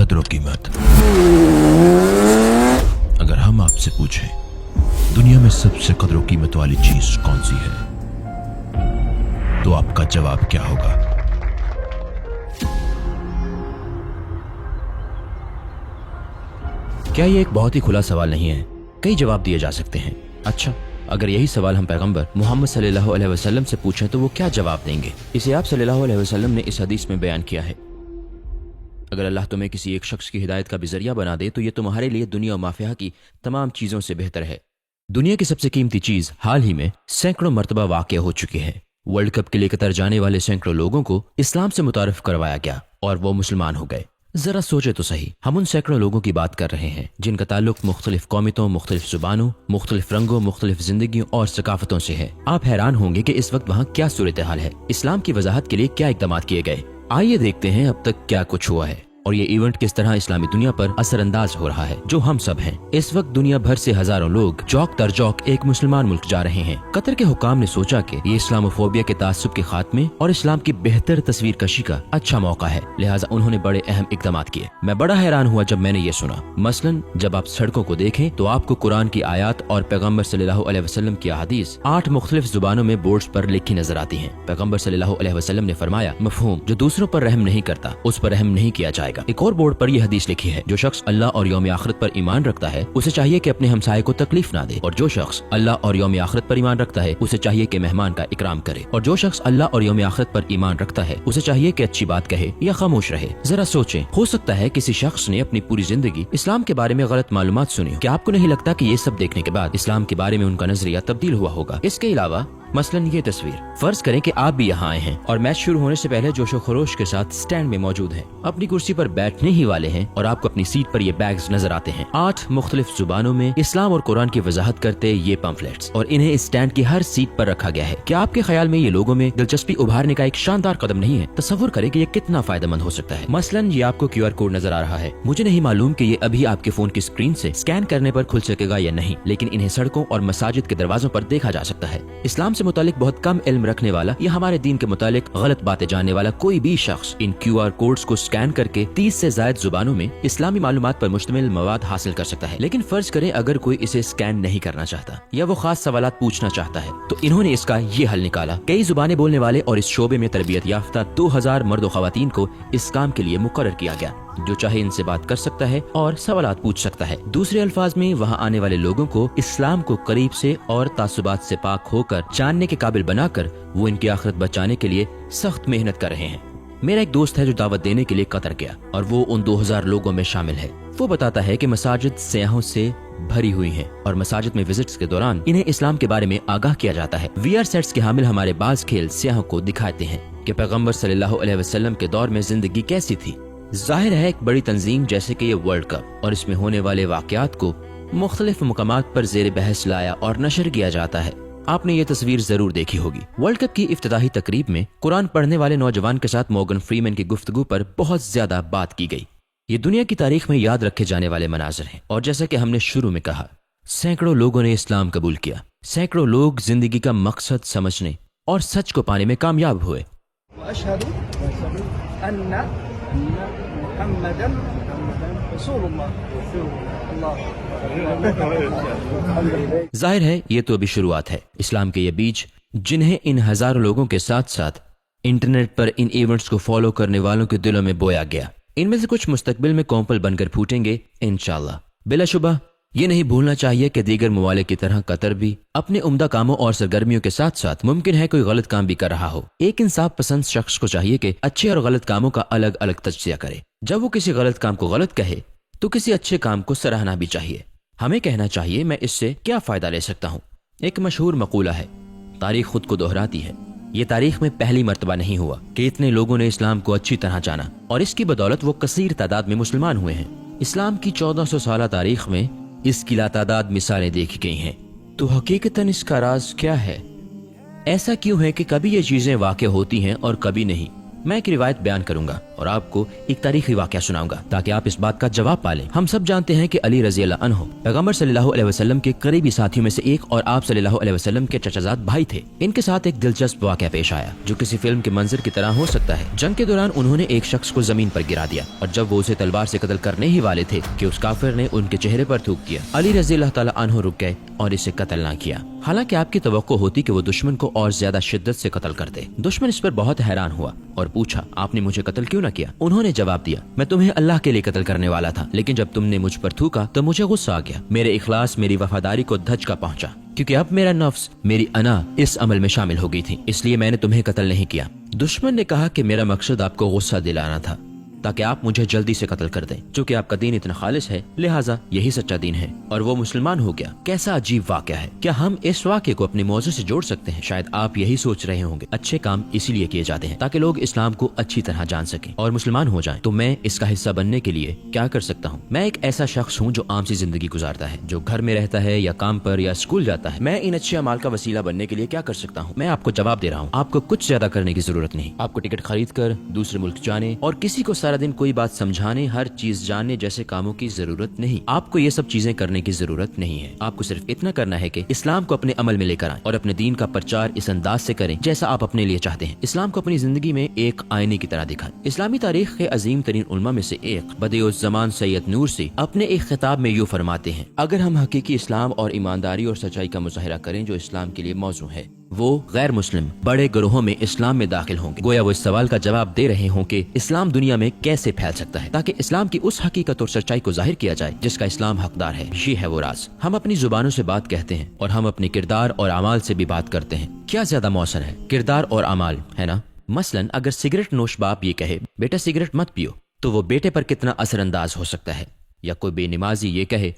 कदर कीमत। अगर हम आपसे पूछें दुनिया में सबसे कदर कीमत वाली चीज कौन सी है, तो आपका जवाब क्या होगा? क्या ये एक बहुत ही खुला सवाल नहीं है? कई जवाब दिए जा सकते हैं। अच्छा, अगर यही सवाल हम पैगंबर मोहम्मद सल्लल्लाहु अलैहि वसल्लम से पूछें तो वो क्या जवाब देंगे? इसे आप सल्लल्लाहु अलैहि वसल्लम ने इस हदीस में बयान किया है। अगर अल्लाह तुम्हें किसी एक शख्स की हिदायत का भी जरिया बना दे तो ये तुम्हारे लिए दुनिया और माफिया की तमाम चीजों से बेहतर है। दुनिया की सबसे कीमती चीज हाल ही में सैकड़ों मरतबा वाक़या हो चुकी है। वर्ल्ड कप के लिए कतर जाने वाले सैकड़ों लोगों को इस्लाम से मुतारिफ करवाया गया और वो मुसलमान हो गए। जरा सोचे तो सही, हम उन सैकड़ों लोगों की बात कर रहे हैं जिनका ताल्लुक मुख्तलिफ कौमियतों, मुख्तलिफ जुबानों, मुख्तलिफ रंगों, मुख्तलिफ जिंदगियों और सकाफतों से है। आप हैरान होंगे कि इस वक्त वहाँ क्या सूरत हाल है। इस्लाम की वजाहत के लिए क्या इक़दाम किए गए। आइए देखते हैं अब तक क्या कुछ हुआ है और ये इवेंट किस तरह इस्लामी दुनिया पर असरअंदाज हो रहा है, जो हम सब हैं। इस वक्त दुनिया भर से हजारों लोग चौक दर चौक एक मुसलमान मुल्क जा रहे हैं। कतर के हुकाम ने सोचा कि ये इस्लामोफोबिया के तासुब के खात्मे और इस्लाम की बेहतर तस्वीर कशी का अच्छा मौका है, लिहाजा उन्होंने बड़े अहम इकदाम किए। मैं बड़ा हैरान हुआ जब मैंने ये सुना। मसलन जब आप सड़कों को देखें तो आपको कुरान की आयत और पैगम्बर सल्लल्लाहु अलैहि वसल्लम की अहादीस 8 मुख्तलिफ जुबानों में बोर्ड्स पर लिखी नजर आती हैं। पैगम्बर सल्लल्लाहु अलैहि वसल्लम ने फरमाया, मफहूम, जो दूसरों पर रहम नहीं करता उस पर रहम नहीं किया जाएगा। एक और बोर्ड पर हदीस लिखी है, जो शख्स अल्लाह और यौम आखिरत पर ईमान रखता है उसे चाहिए कि अपने हमसाये को तकलीफ ना दे, और जो शख्स अल्लाह और यौम आखिरत पर ईमान रखता है उसे चाहिए कि मेहमान का इकराम करे, और जो शख्स अल्लाह और यौम आखिरत पर ईमान रखता है उसे चाहिए कि अच्छी बात कहे या खामोश रहे। जरा सोचें, हो सकता है किसी शख्स ने अपनी पूरी जिंदगी इस्लाम के बारे में गलत मालूमात सुनी। क्या आपको नहीं लगता कि ये सब देखने के बाद इस्लाम के बारे में उनका नजरिया तब्दील हुआ होगा? इसके अलावा मसलन ये तस्वीर, फर्ज करें कि आप भी यहाँ आए हैं और मैच शुरू होने से पहले जोशो खरोश के साथ स्टैंड में मौजूद हैं, अपनी कुर्सी पर बैठने ही वाले हैं और आपको अपनी सीट पर ये बैग्स नजर आते हैं। 8 मुख्तलिफ जुबानों में इस्लाम और कुरान की वजाहत करते ये पम्फलेट्स, और इन्हें इस स्टैंड की हर सीट पर रखा गया है। क्या आपके ख्याल में ये लोगों में दिलचस्पी उभारने का एक शानदार कदम नहीं है? तसव्वुर करें कि ये कितना फायदेमंद हो सकता है। मसलन ये आपको QR कोड नजर आ रहा है। मुझे नहीं मालूम कि ये अभी आपके फोन की स्क्रीन से स्कैन करने पर खुल सकेगा या नहीं, लेकिन इन्हें सड़कों और मसाजिद के दरवाजों पर देखा जा सकता है। इस्लाम से मुतालिक बहुत कम इल्म रखने वाला या हमारे दीन के मुतालिक गलत बातें जानने वाला कोई भी शख्स इन QR कोड्स को स्कैन करके 30 से ज्यादा जुबानों में इस्लामी मालूमात पर मुश्तमिल मवाद हासिल कर सकता है। लेकिन फर्ज करें अगर कोई इसे स्कैन नहीं करना चाहता या वो खास सवालात पूछना चाहता है, तो इन्होंने इसका ये हल निकाला। कई जुबानें बोलने वाले और इस शोबे में तरबियत याफ्ता 2000 मर्द व खवातीन को इस काम के लिए मुकर्रर किया गया। जो चाहे इनसे बात कर सकता है और सवालात पूछ सकता है। दूसरे अल्फाज में वहाँ आने वाले लोगों को इस्लाम को करीब से और तासुबात से पाक होकर जानने के काबिल बनाकर वो इनकी आखिरत बचाने के लिए सख्त मेहनत कर रहे हैं। मेरा एक दोस्त है जो दावत देने के लिए कतर गया और वो उन 2000 लोगों में शामिल है। वो बताता है कि मसाजिद सियाहों से भरी हुई हैं और मसाजिद में विजिट्स के दौरान इन्हें इस्लाम के बारे में आगाह किया जाता है। VR सेट्स के हामिल हमारे बाज खेल सियाहों को दिखाते हैं कि पैगम्बर सल्लल्लाहु अलैहि वसल्लम के दौर में जिंदगी कैसी थी। जाहिर है एक बड़ी तंजीम जैसे कि ये वर्ल्ड कप और इसमें होने वाले वाकयात को मुख्तलिफ मुकामात पर जेर बहस लाया और नशर किया जाता है। आपने ये तस्वीर जरूर देखी होगी। वर्ल्ड कप की इफ्तिताही तकरीब में कुरान पढ़ने वाले नौजवान के साथ मॉर्गन फ्रीमैन की गुफ्तगू पर बहुत ज्यादा बात की गई। ये दुनिया की तारीख में याद रखे जाने वाले मनाजर हैं, और जैसा कि हमने शुरू में कहा, सैकड़ों लोगों ने इस्लाम कबूल किया। सैकड़ों लोग जिंदगी का मकसद समझने और सच को पाने में कामयाब हुए। जाहिर है ये तो अभी शुरुआत है। इस्लाम के ये बीज जिन्हें इन हजारों लोगों के साथ साथ इंटरनेट पर इन इवेंट्स को फॉलो करने वालों के दिलों में बोया गया, इनमें से कुछ मुस्तकबिल में कोंपल बनकर फूटेंगे इंशाअल्लाह। बिलाशुबह ये नहीं भूलना चाहिए कि दीगर ममालिक की तरह कतर भी अपने उम्दा कामों और सरगर्मियों के साथ साथ मुमकिन है कोई गलत काम भी कर रहा हो। एक इंसाफ पसंद शख्स को चाहिए कि अच्छे और गलत कामों का अलग अलग तज्जिया करे। जब वो किसी गलत काम को गलत कहे तो किसी अच्छे काम को सराहना भी चाहिए। हमें कहना चाहिए, मैं इससे क्या फायदा ले सकता हूँ। एक मशहूर मकूला है, तारीख खुद को दोहराती है। ये तारीख में पहली मर्तबा नहीं हुआ कि इतने लोगों ने इस्लाम को अच्छी तरह जाना और इसकी बदौलत वो कसीर तादाद में मुसलमान हुए हैं। इस्लाम की 1400 साल तारीख में इसकी लातादाद मिसालें देखी गई हैं। तो हकीकतन इसका राज क्या है? ऐसा क्यों है कि कभी ये चीजें वाक़ई होती हैं और कभी नहीं? मैं एक रिवायत बयान करूंगा और आपको एक तारीखी वाकया सुनाऊंगा ताकि आप इस बात का जवाब पालें। हम सब जानते हैं कि अली रजी अल्लाह अन्हु पैगंबर सल्लल्लाहु अलैहि वसल्लम के करीबी साथियों में से एक और आप सल्लल्लाहु अलैहि वसल्लम के चचाजाद भाई थे। इनके साथ एक दिलचस्प वाकया पेश आया जो किसी फिल्म के मंजर की तरह हो सकता है। जंग के दौरान उन्होंने एक शख्स को जमीन पर गिरा दिया और जब वो उसे तलवार से कत्ल करने ही वाले थे कि उस काफिर ने उनके चेहरे पर थूक दिया। अली रजी अल्लाह ताला अन्हु रुक गए और इसे कत्ल ना किया। हालांकि आपकी तवक्को होती कि वो दुश्मन को और ज्यादा शिद्दत से कत्ल करते। दुश्मन इस पर बहुत हैरान हुआ और पूछा, आपने मुझे कत्ल क्यों ना किया? उन्होंने जवाब दिया, मैं तुम्हें अल्लाह के लिए कत्ल करने वाला था, लेकिन जब तुमने मुझ पर थूका तो मुझे गुस्सा आ गया। मेरे इखलास, मेरी वफादारी को धचका पहुंचा, क्योंकि अब मेरा नफ्स, मेरी अना इस अमल में शामिल हो गई थी, इसलिए मैंने तुम्हें कत्ल नहीं किया। दुश्मन ने कहा कि मेरा मकसद आपको गुस्सा दिलाना था ताकि आप मुझे जल्दी से कत्ल कर दें। चूंकि आपका दीन इतना खालिस है, लिहाजा यही सच्चा दीन है और वो मुसलमान हो गया। कैसा अजीब वाकया है। क्या हम इस वाकये को अपने मौजू से जोड़ सकते हैं? शायद आप यही सोच रहे होंगे, अच्छे काम इसीलिए किए जाते हैं ताकि लोग इस्लाम को अच्छी तरह जान सकें और मुसलमान हो जाएं। तो मैं इसका हिस्सा बनने के लिए क्या कर सकता हूँ? मैं एक ऐसा शख्स हूँ जो आम सी जिंदगी गुजारता है, जो घर में रहता है या काम पर या स्कूल जाता है। मैं इन अच्छे अमाल का वसीला बनने के लिए क्या कर सकता हूँ? मैं आपको जवाब दे रहा हूँ, आपको कुछ ज्यादा करने की जरूरत नहीं। आपको टिकट खरीद कर दूसरे मुल्क जाने और किसी को सारा दिन कोई बात समझाने, हर चीज जानने जैसे कामों की जरूरत नहीं। आपको ये सब चीजें करने की जरूरत नहीं है। आपको सिर्फ इतना करना है कि इस्लाम को अपने अमल में लेकर आएं और अपने दीन का प्रचार इस अंदाज से करें जैसा आप अपने लिए चाहते हैं। इस्लाम को अपनी जिंदगी में एक आईने की तरह दिखाएं। इस्लामी तारीख के अजीम तरीन उलमा में से एक बदिउज़ ज़मान सैयद नूरसी अपने एक खिताब में यूँ फरमाते हैं, अगर हम हकीकी इस्लाम और ईमानदारी और सच्चाई का मुजाहिरा करें जो इस्लाम के लिए मौजू है, वो गैर मुस्लिम बड़े गिरोहों में इस्लाम में दाखिल होंगे। गोया वो इस सवाल का जवाब दे रहे हों कि इस्लाम दुनिया में कैसे फैल सकता है ताकि इस्लाम की उस हकीकत और सच्चाई को जाहिर किया जाए जिसका इस्लाम हकदार है। ये है वो राज। हम अपनी जुबानों से बात कहते हैं और हम अपने किरदार और अमाल से भी बात करते हैं। क्या ज्यादा मौसर है, किरदार और अमाल, है ना? मसलन अगर सिगरेट नोश बाप ये कहे, बेटा सिगरेट मत पियो, तो वो बेटे पर कितना असरअंदाज हो सकता है। या कोई बेनमाजी ये कहे,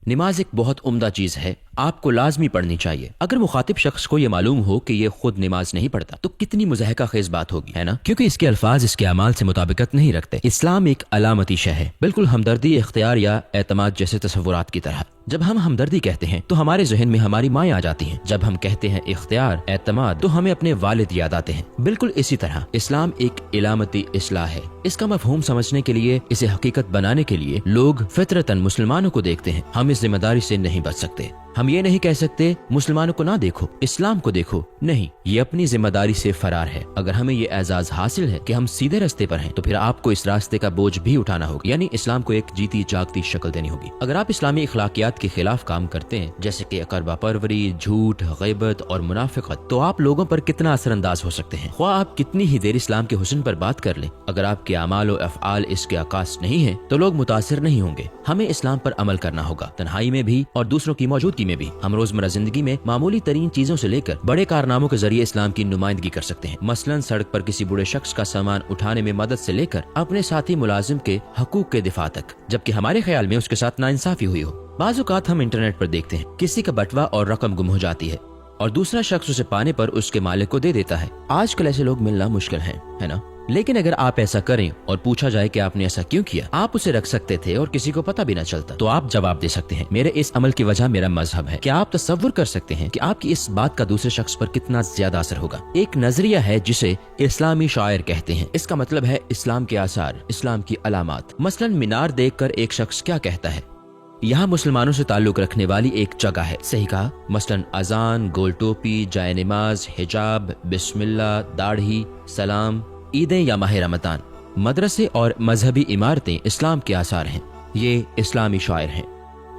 नमाज एक बहुत उम्दा चीज है, आपको लाजमी पढ़नी चाहिए। अगर मुखातिब शख्स को ये मालूम हो कि ये खुद नमाज नहीं पढ़ता तो कितनी मुज़ाहिका खेज बात होगी, है ना? क्योंकि इसके अल्फाज इसके अमाल से मुताबिकत नहीं रखते। इस्लाम एक अलामती शय है, बिल्कुल हमदर्दी, इख्तियार या एतमाद जैसे तसव्वुरात की तरह। जब हम हमदर्दी कहते हैं तो हमारे जहन में हमारी माएँ आ जाती हैं। जब हम कहते हैं इख्तियार, एतमाद, तो हमें अपने वालिद याद आते हैं। बिल्कुल इसी तरह इस्लाम एक इलामती इस्लाह है। इसका मफहूम समझने के लिए, इसे हकीकत बनाने के लिए लोग फितरतन मुसलमानों को देखते हैं। हम इस जिम्मेदारी से नहीं बच सकते। हम ये नहीं कह सकते मुसलमानों को ना देखो, इस्लाम को देखो। नहीं, ये अपनी जिम्मेदारी से फरार है। अगर हमें ये एजाज हासिल है कि हम सीधे रास्ते पर हैं, तो फिर आपको इस रास्ते का बोझ भी उठाना होगा, यानी इस्लाम को एक जीती जागती शक्ल देनी होगी। अगर आप इस्लामी अखलाकियात के खिलाफ काम करते हैं, जैसे कि अकरबा परवरी, झूठ, गैबत और मुनाफिकत, तो आप लोगों पर कितना असरअंदाज हो सकते हैं। ख्वाह आप कितनी ही देर इस्लाम के हुस्न पर बात कर लें, अगर आपके अमाल और अफ़आल इसके आकाश नहीं है तो लोग मुतासिर नहीं होंगे। हमें इस्लाम पर अमल करना होगा, तन्हाई में भी और दूसरों की मौजूदगी में भी। हम रोजमर्रा जिंदगी में मामूली तरीन चीजों से लेकर बड़े कारनामों के जरिए इस्लाम की नुमाइंदगी कर सकते हैं। मसलन सड़क पर किसी बूढ़े शख्स का सामान उठाने में मदद से लेकर अपने साथी मुलाजिम के हकूक के दिफा तक, जबकि हमारे ख्याल में उसके साथ नाइंसाफी हुई हो। बाज़ औक़ात हम इंटरनेट पर देखते हैं किसी का बटवा और रकम गुम हो जाती है और दूसरा शख्स उसे पाने पर उसके मालिक को दे देता है। आजकल ऐसे लोग मिलना मुश्किल है ना? लेकिन अगर आप ऐसा करें और पूछा जाए कि आपने ऐसा क्यों किया, आप उसे रख सकते थे और किसी को पता भी न चलता, तो आप जवाब दे सकते हैं, मेरे इस अमल की वजह मेरा मजहब है। क्या आप तसव्वुर कर सकते हैं कि आपकी इस बात का दूसरे शख्स पर कितना ज्यादा असर होगा? एक नजरिया है जिसे इस्लामी शायर कहते हैं। इसका मतलब है इस्लाम के आसार, इस्लाम की अलामात। मसलन मीनार देखकर एक शख्स क्या कहता है, यहाँ मुसलमानों से ताल्लुक रखने वाली एक जगह है। सही कहा। मसलन अजान, गोल टोपी, जाय नमाज, हिजाब, बिस्मिल्लाह, दाढ़ी, सलाम, ईदें या माह रमज़ान, मदरसे और मजहबी इमारतें इस्लाम के आसार हैं। ये इस्लामी शायर हैं।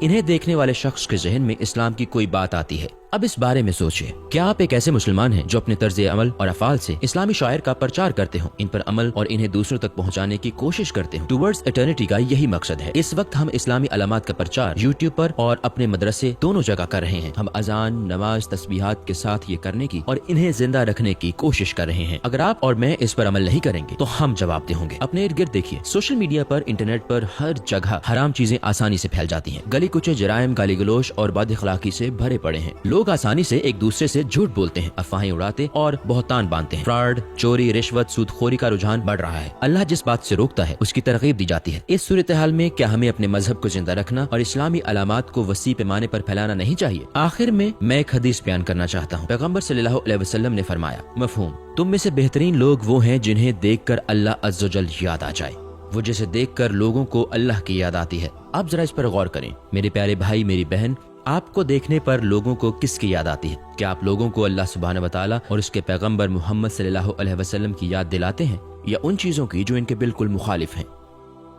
इन्हें देखने वाले शख्स के जहन में इस्लाम की कोई बात आती है। अब इस बारे में सोचिए, क्या आप एक ऐसे मुसलमान हैं जो अपने तर्ज अमल और अफ़ाल से इस्लामी शायर का प्रचार करते हो, इन पर अमल और इन्हें दूसरों तक पहुंचाने की कोशिश करते हो? टुवर्ड्स एटर्निटी का यही मकसद है। इस वक्त हम इस्लामी अलामात का प्रचार यूट्यूब पर और अपने मदरसे दोनों जगह कर रहे हैं। हम अजान, नमाज, तस्बीहात के साथ ये करने की और इन्हें जिंदा रखने की कोशिश कर रहे हैं। अगर आप और मैं इस पर अमल नहीं करेंगे तो हम जवाब होंगे। अपने इर्द गिर्द देखिए, सोशल मीडिया पर, इंटरनेट पर हर जगह हराम चीजें आसानी से फैल जाती हैं। गली कुचे जराइम, गाली गलोच और बद अखलाकी से भरे पड़े हैं। लोग आसानी से एक दूसरे से झूठ बोलते हैं, अफवाहें उड़ाते और बहतान बांधते हैं। फ्रॉड, चोरी, रिश्वत, सूदखोरी का रुझान बढ़ रहा है। अल्लाह जिस बात से रोकता है उसकी तरगीब दी जाती है। इस सूरत हाल में क्या हमें अपने मजहब को जिंदा रखना और इस्लामी अलामात को वसी पैमाने पर फैलाना नहीं चाहिए? आखिर में मैं एक हदीस बयान करना चाहता हूँ। पैगम्बर सल्लल्लाहु अलैहि वसल्लम ने फरमाया, मफहूम, तुम में से बेहतरीन लोग वो हैं जिन्हें देखकर अल्लाह अज़्ज़ व जल याद आ जाए, वो जैसे देखकर लोगों को अल्लाह की याद आती है। आप जरा इस पर गौर करें मेरे प्यारे भाई, मेरी बहन, आपको देखने पर लोगों को किसकी याद आती है? क्या आप लोगों को अल्लाह सुब्हानहू व तआला और उसके पैगंबर मोहम्मद सल्लल्लाहु अलैहि वसल्लम की याद दिलाते हैं या उन चीजों की जो इनके बिल्कुल मुखालिफ हैं?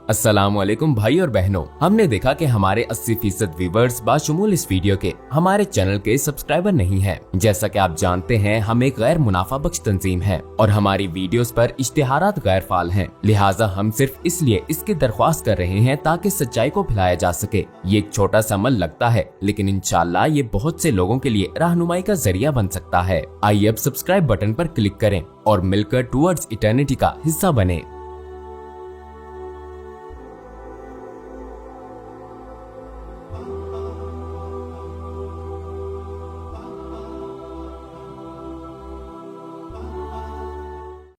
अस्सलामुअलैकुम भाई और बहनों, हमने देखा कि हमारे 80% व्यूवर्स बाशुमूल इस वीडियो के हमारे चैनल के सब्सक्राइबर नहीं हैं। जैसा कि आप जानते हैं, हम एक गैर मुनाफा बख्श तंजीम है और हमारी वीडियोस पर इश्तिहारात गैर फाल हैं। लिहाजा हम सिर्फ इसलिए इसकी दरख्वास्त कर रहे हैं ताकि सच्चाई को फैलाया जा सके। ये एक छोटा सा अमल लगता है, लेकिन इंशाल्लाह ये बहुत से लोगों के लिए रहनुमाई का जरिया बन सकता है। आइए अब सब्सक्राइब बटन पर क्लिक करें और मिलकर टुवर्ड्स इटर्निटी का हिस्सा बने।